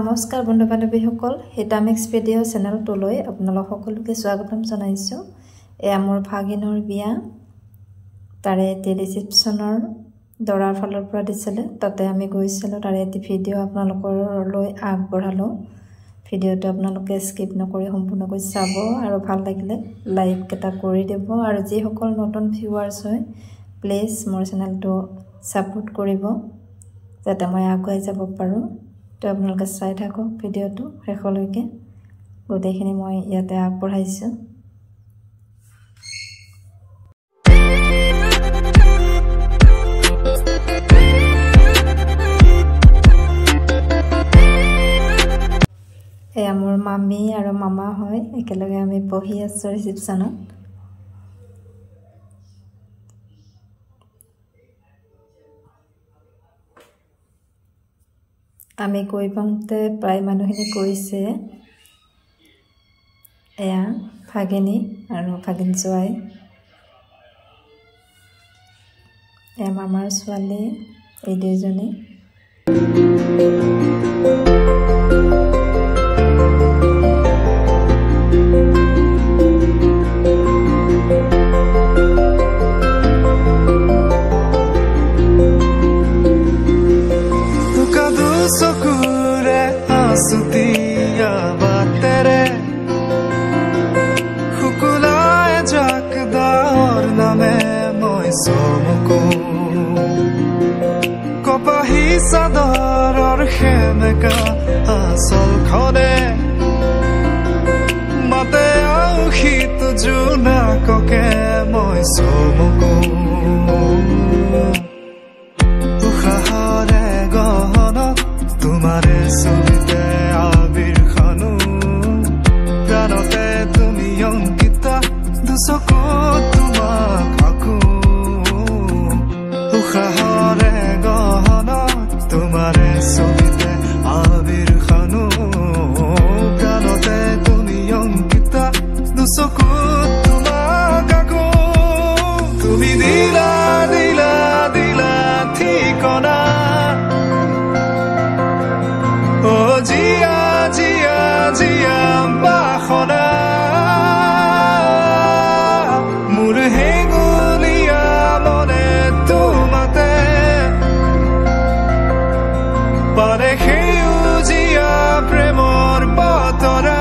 নমস্কাৰ বন্ধু বান্ধৱীসকল হিটামিক্স ভিডিঅ' চেনেলটোলৈ আপোনালোক সকলোকে স্বাগতম জনাইছোঁ। এয়া মোৰ ভাগিনৰ বিয়া, তাৰে এটি ৰিচিপশ্যনৰ দৰাৰ ফালৰ পৰা দিছিলে, তাতে আমি গৈছিলোঁ। তাৰে এটি ভিডিঅ' আপোনালোকলৈ আগবঢ়ালোঁ। ভিডিঅ'টো আপোনালোকে স্কিপ নকৰি সম্পূৰ্ণকৈ চাব আৰু ভাল লাগিলে লাইক এটা কৰি দিব। আৰু যিসকল নতুন ভিউৱাৰ্ছ হয় প্লিজ মোৰ চেনেলটো ছাপোৰ্ট কৰিব যাতে মই আগুৱাই যাব পাৰোঁ। তো আপোনালোকে চাই থাকক ভিডিঅ'টো শেষলৈকে, গোটেইখিনি মই ইয়াতে আগবঢ়াইছোঁ। এয়া মোৰ মামী আৰু মামা হয়, একেলগে আমি বহি আছোঁ ৰিচিপশ্যনত। আমি গৈ পাওঁতে প্ৰায় মানুহখিনি গৈছে। এয়া ভাগিনী আৰু ভাগিন জোৱাই, এয়া মামাৰ ছোৱালী, এই দুইজনী। চকুৰে আছুতীয়া বাটেৰে শুকুলাই জাকদাৰ নামে মই চমকো, কপাহী চাদৰৰ সেমেকা আচলখনে মাতে আউসীত জোনাককে মই চমকো। উশাহৰে গহনত তোমাৰে ছবিতে আবিৰ খানো, প্ৰাণতে তুমি অংকিতা দুচকুত তোমাক আঁকো। উশাহৰে গহনত তোমাৰে ছবিতে আবিৰ খানো, প্ৰাণতে তুমি অংকিতা দুচকুত তোমাক আঁকো। তুমি দিলা দিলা দিলা ঠিকনা, জিয়া জিয়া জিয়া বাসনা, মোৰ হেঙুলীয়া মনে তোমাতে পাৰে সেউজীয়া প্ৰেমৰ বতৰা।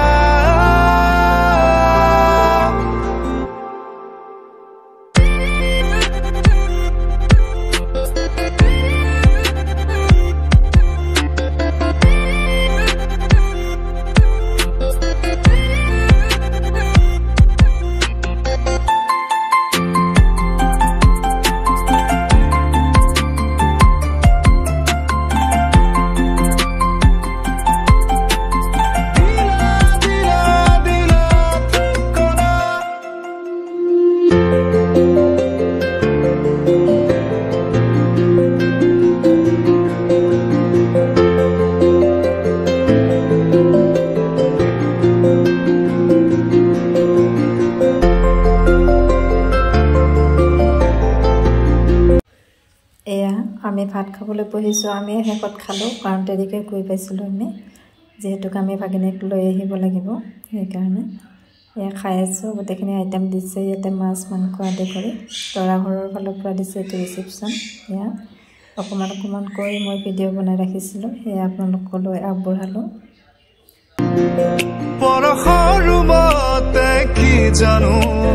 এয়া আমি ভাত খাবলৈ বহিছোঁ। আমি শেষত খালোঁ কাৰণ দেৰিকৈ গৈ পাইছিলোঁ আমি, যিহেতু আমি ভাগিনীক লৈ আহিব লাগিব সেইকাৰণে। এয়া খাই আছোঁ, গোটেইখিনি আইটেম দিছে ইয়াতে, মাছ মাংস আদি কৰি। দৰা ঘৰৰ ফালৰ পৰা দিছে এইটো ৰিচিপশ্যন। এয়া অকণমান অকণমানকৈ মই ভিডিঅ' বনাই ৰাখিছিলোঁ, সেয়া আপোনালোকলৈ আগবঢ়ালোঁ। পৰশৰ ৰুমতে কি জানো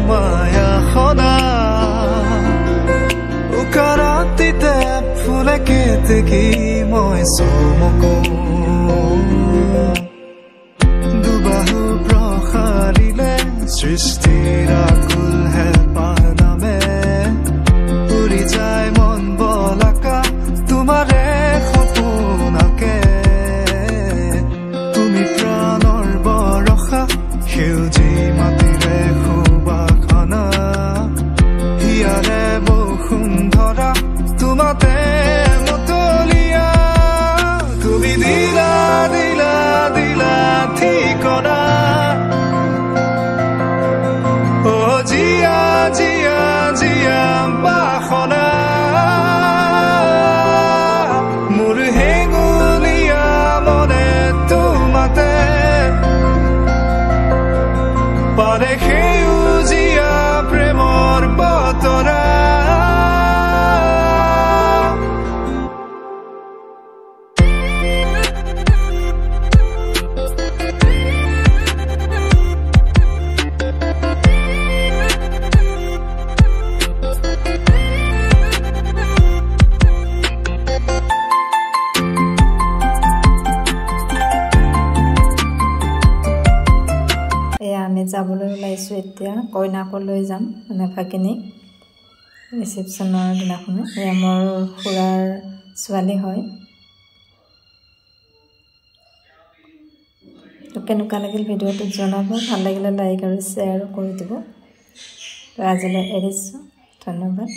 মায়া সদা, উকাৰাতিতে ফুলে কেতেকী মই চমকো। দুবাহু প্ৰসাৰিলে সৃষ্টিৰ আকুল হেঁপাহ নামে, উৰি যায় মন বলাকা তোমাৰে সপোনকে। তুমি প্ৰাণৰ বৰষা সেউজী মাটিৰে সুবাসনা, হিয়াৰে বসুন্ধৰা তোমাতে মতলীয়া। তুমি দিলা দিলা দিলা ঠিকনা, জিয়া এতিয়া কইনাকো লৈ যাম মানে ভাগিনী ৰিচেপশ্যনৰ দিনাখন এয়া মোৰ খুৰাৰ ছোৱালী হয় তো কেনেকুৱা লাগিল ভিডিঅ'টো জনাব ভাল লাগিলে লাইক আৰু শ্বেয়াৰ কৰি দিব তো আজিলৈ এৰিছোঁ ধন্যবাদ